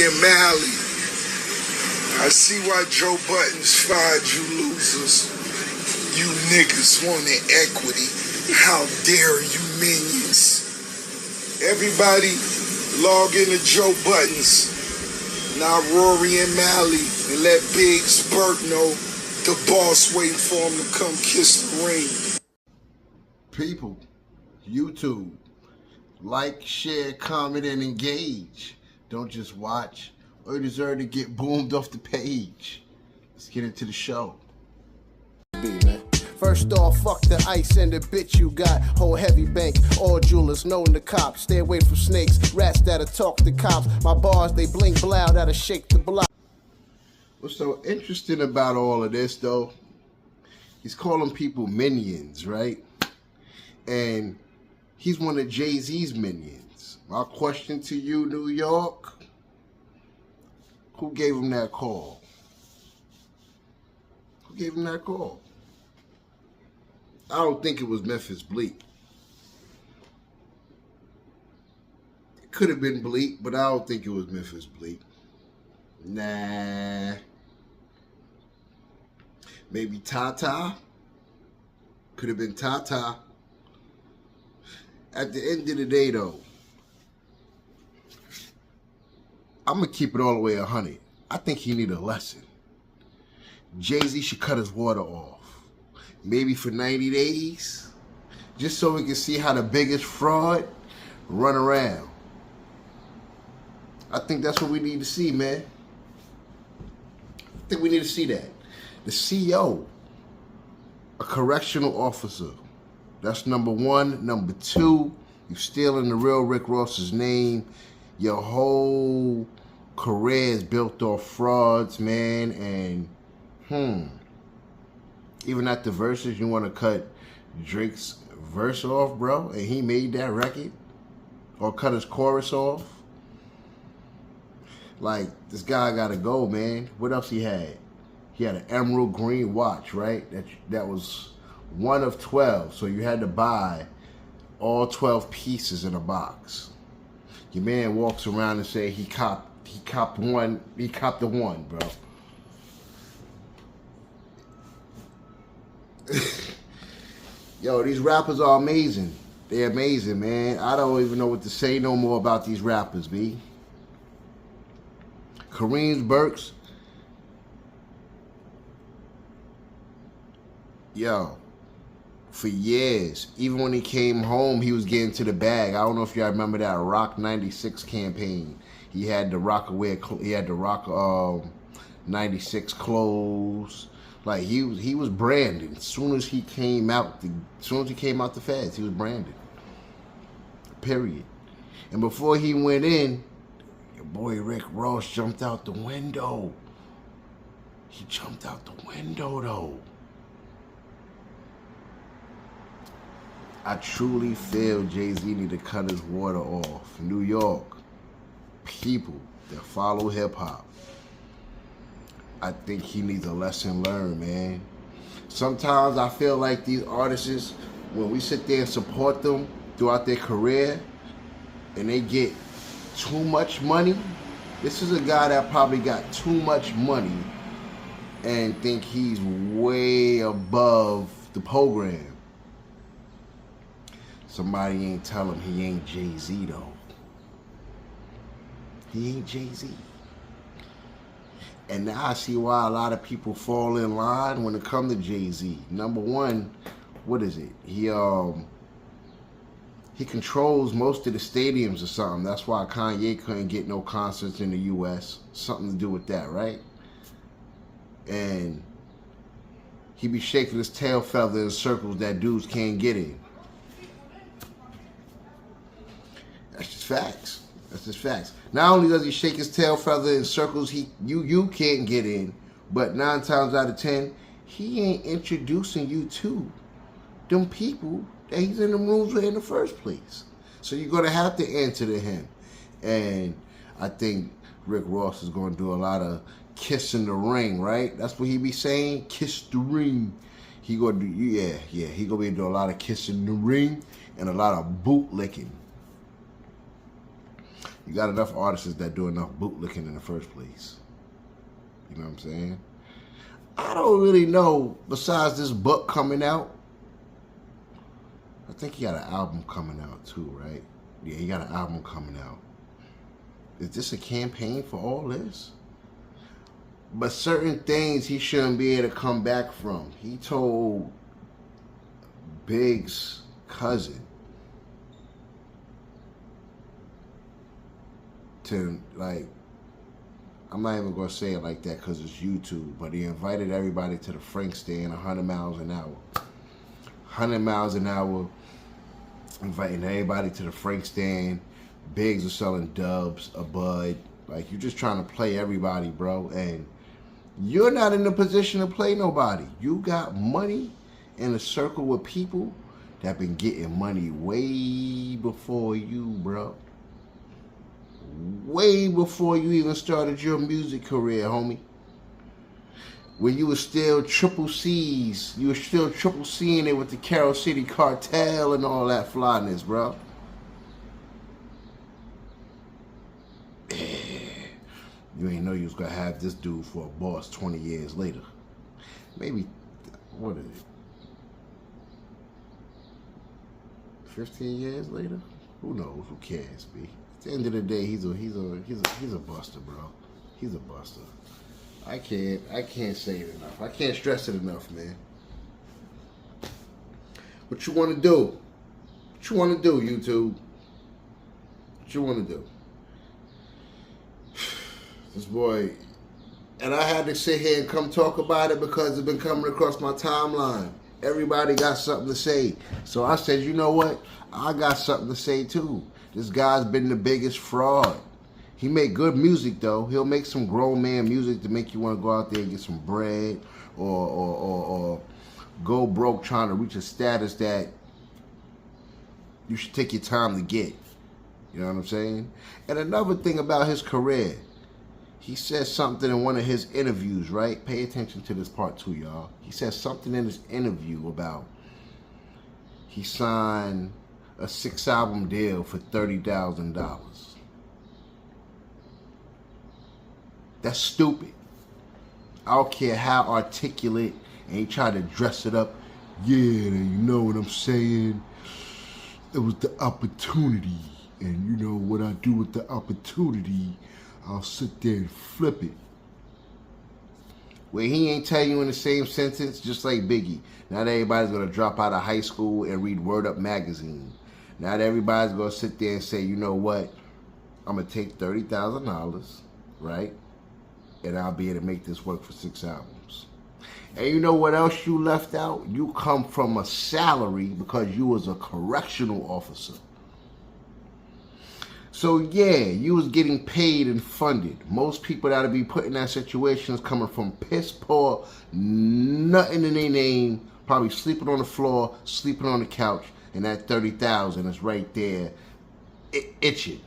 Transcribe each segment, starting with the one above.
and Mally. I see why Joe Buttons fired you losers. You niggas wanted equity. How dare you minions? Everybody log into Joe Buttons. Now Rory and Mally, and let Biggs Burke know the boss waiting for him to come kiss the ring. People, YouTube, like, share, comment, and engage. Don't just watch or deserve to get boomed off the page. Let's get into the show. First off, fuck the ice and the bitch you got. Whole heavy bank, all jewelers, known the cops. Stay away from snakes, rats that'll talk to cops. My bars, they blink loud, that'll shake the block. What's so interesting about all of this, though, he's calling people minions, right? And he's one of Jay-Z's minions. My question to you, New York, who gave him that call? Who gave him that call? I don't think it was Memphis Bleak. It could have been Bleak, but I don't think it was Memphis Bleak. Nah. Maybe Tata. Could have been Tata. At the end of the day, though, I'm going to keep it all the way 100. I think he need a lesson. Jay-Z should cut his water off. Maybe for 90 days. Just so we can see how the biggest fraud run around. I think that's what we need to see, man. I think we need to see that. The CO, a correctional officer. That's number one. Number two, you stealing the real Rick Ross's name. Your whole career is built off frauds, man. And, even at the verses, you want to cut Drake's verse off, bro? And he made that record? Or cut his chorus off? Like, this guy got to go, man. What else he had? He had an emerald green watch, right? That was one of 12. So you had to buy all 12 pieces in a box. Your man walks around and say he copped the one, bro. Yo, these rappers are amazing. They're amazing, man. I don't even know what to say no more about these rappers, B. Kareem's, Burke's. Yo, for years, even when he came home, he was getting to the bag. I don't know if y'all remember that Rock 96 campaign. He had the Rock 96 clothes. Like he was branded. As soon as he came out the feds, he was branded. Period. And before he went in, your boy Rick Ross jumped out the window. He jumped out the window, though. I truly feel Jay-Z need to cut his water off. New York, people that follow hip-hop, I think he needs a lesson learned, man. Sometimes I feel like these artists, when we sit there and support them throughout their career, and they get too much money, this is a guy that probably got too much money and think he's way above the program. Somebody ain't tell him he ain't Jay-Z, though. He ain't Jay-Z. And now I see why a lot of people fall in line when it comes to Jay-Z. Number one, what is it? He controls most of the stadiums or something. That's why Kanye couldn't get no concerts in the U.S. Something to do with that, right? And he be shaking his tail feather in circles that dudes can't get in. That's just facts. That's just facts. Not only does he shake his tail feather in circles you can't get in, but 9 times out of 10, he ain't introducing you to them people that he's in the rooms with in the first place. So you're going to have to answer to him. And I think Rick Ross is going to do a lot of kissing the ring, right? That's what he be saying, kiss the ring. He going to do, he going to be doing a lot of kissing the ring and a lot of boot licking. You got enough artists that do enough bootlicking in the first place. You know what I'm saying? I don't really know, besides this book coming out. I think he got an album coming out too, right? Yeah, he got an album coming out. Is this a campaign for all this? But certain things he shouldn't be able to come back from. He told Big's cousin to, like, I'm not even going to say it like that because it's YouTube, but he invited everybody to the Frank stand 100 miles an hour. 100 miles an hour, inviting everybody to the Frank stand. Biggs was selling dubs, a bud. Like, you're just trying to play everybody, bro. And you're not in a position to play nobody. You got money in a circle with people that been getting money way before you, bro. Way before you even started your music career, homie. When you were still triple C's, you were still triple C'ing it with the Carol City Cartel and all that flyness, bro. You ain't know you was gonna have this dude for a boss 20 years later. Maybe, what is it? 15 years later? Who knows? Who cares, B? At the end of the day, he's a buster, bro. He's a buster. I can't say it enough. I can't stress it enough, man. What you want to do? What you want to do, YouTube? What you want to do? This boy, and I had to sit here and come talk about it because it's been coming across my timeline. Everybody got something to say. So I said, you know what? I got something to say too. This guy's been the biggest fraud. He make good music though. He'll make some grown man music to make you want to go out there and get some bread or go broke trying to reach a status that you should take your time to get. You know what I'm saying? And another thing about his career, he said something in one of his interviews, right? Pay attention to this part too, y'all. He said something in his interview about he signed a 6-album deal for $30,000. That's stupid. I don't care how articulate and he tried to dress it up. Yeah, you know what I'm saying? It was the opportunity. And you know what I do with the opportunity, I'll sit there and flip it. Where he ain't tell you in the same sentence, just like Biggie. Not everybody's going to drop out of high school and read Word Up magazine. Not everybody's going to sit there and say, you know what, I'm going to take $30,000, right? And I'll be able to make this work for 6 albums. And you know what else you left out? You come from a salary because you was a correctional officer. So yeah, you was getting paid and funded. Most people that'll be put in that situation is coming from piss poor, nothing in their name, probably sleeping on the floor, sleeping on the couch, and that $30,000 is right there, itching.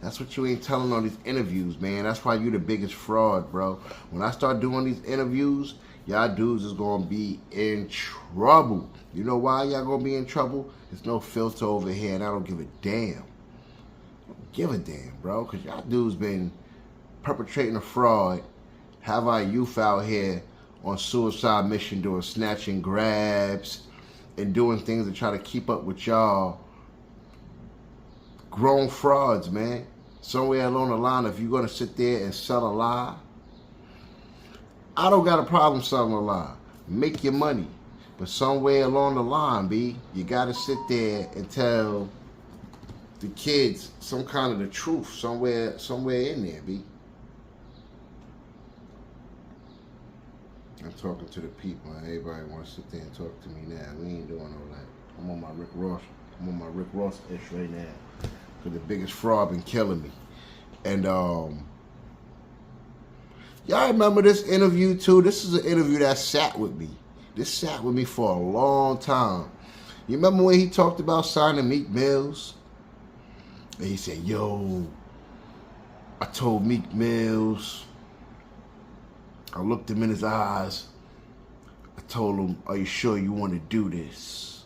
That's what you ain't telling on these interviews, man. That's why you the biggest fraud, bro. When I start doing these interviews, y'all dudes is gonna be in trouble. You know why y'all gonna be in trouble? There's no filter over here, and I don't give a damn. I don't give a damn, bro, because y'all dudes been perpetrating a fraud. Have our youth out here on suicide mission doing snatch and grabs and doing things to try to keep up with y'all. Grown frauds, man. Somewhere along the line, if you're going to sit there and sell a lie, I don't got a problem selling a lie. Make your money. But somewhere along the line, B, you got to sit there and tell the kids some kind of the truth somewhere in there, B. I'm talking to the people. Everybody want to sit there and talk to me now. We ain't doing all that. I'm on my Rick Ross ish right now. Because the biggest fraud been killing me. And y'all remember this interview too? This is an interview that sat with me. This sat with me for a long time. You remember when he talked about signing Meek Mills? And he said, yo, I told Meek Mills, I looked him in his eyes. I told him, are you sure you want to do this?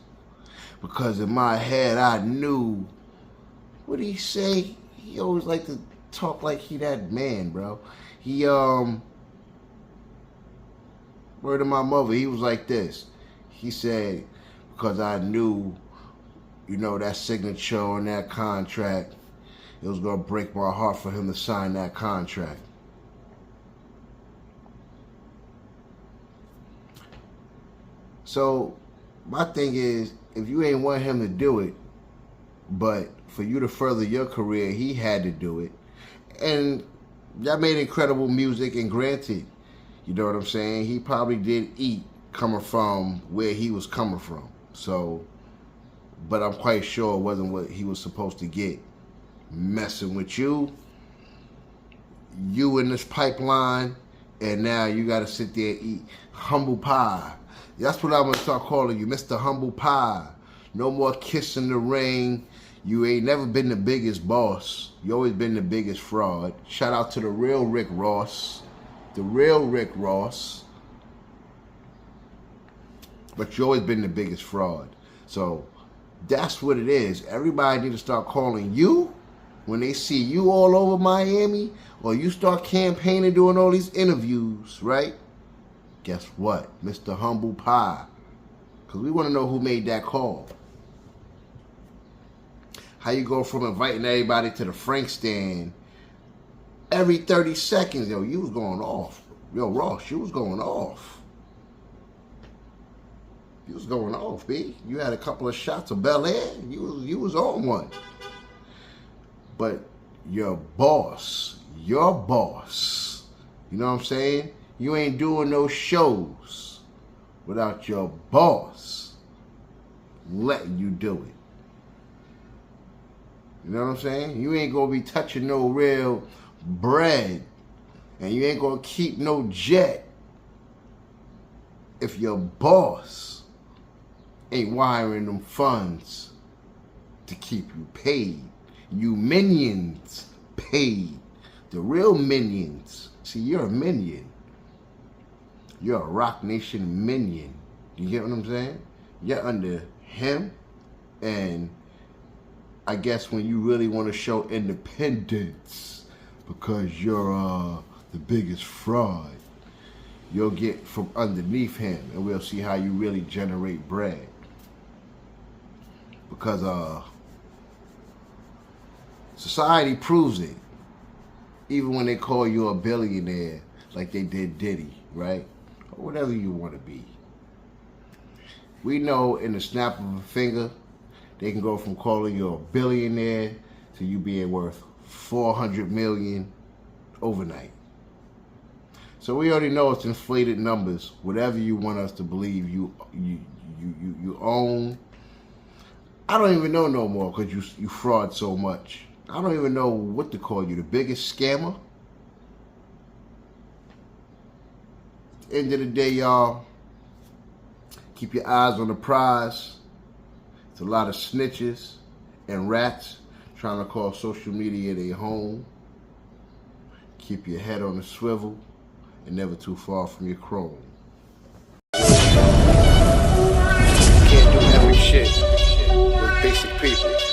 Because in my head, I knew what did he say? He always like to talk like he that man, bro. He word of my mother, he was like this. He said, because I knew, you know, that signature on that contract, it was gonna break my heart for him to sign that contract. So my thing is, if you ain't want him to do it, but for you to further your career, he had to do it. And that made incredible music, and granted, you know what I'm saying, he probably did eat coming from where he was coming from. So, but I'm quite sure it wasn't what he was supposed to get. Messing with you in this pipeline, and now you gotta sit there and eat humble pie. That's what I'm gonna start calling you, Mr. Humble Pie. No more kissing the ring. You ain't never been the biggest boss. You always been the biggest fraud. Shout out to the real Rick Ross. The real Rick Ross. But you always been the biggest fraud. So that's what it is. Everybody need to start calling you when they see you all over Miami, or you start campaigning, doing all these interviews, right? Guess what? Mr. Humble Pie. Because we want to know who made that call. How you go from inviting everybody to the Frank stand every 30 seconds? Yo, you was going off. Yo, Ross, you was going off. You was going off, B. You had a couple of shots of Bel Air. You was on one. But your boss, you know what I'm saying? You ain't doing no shows without your boss letting you do it. You know what I'm saying? You ain't gonna be touching no real bread, and you ain't gonna keep no jet if your boss ain't wiring them funds to keep you paid. You minions paid. The real minions. See, you're a minion. You're a Rock Nation minion. You get what I'm saying? You're under him, and I guess when you really want to show independence, because you're the biggest fraud, you'll get from underneath him, and we'll see how you really generate bread. Because society proves it. Even when they call you a billionaire, like they did Diddy, right? Or whatever you want to be. We know in the snap of a finger, they can go from calling you a billionaire to you being worth $400 million overnight. So we already know it's inflated numbers. Whatever you want us to believe you own. I don't even know no more because you fraud so much. I don't even know what to call you. The biggest scammer? End of the day, y'all, keep your eyes on the prize. It's a lot of snitches and rats trying to call social media their home. Keep your head on the swivel and never too far from your chrome. You can't do every shit with basic people.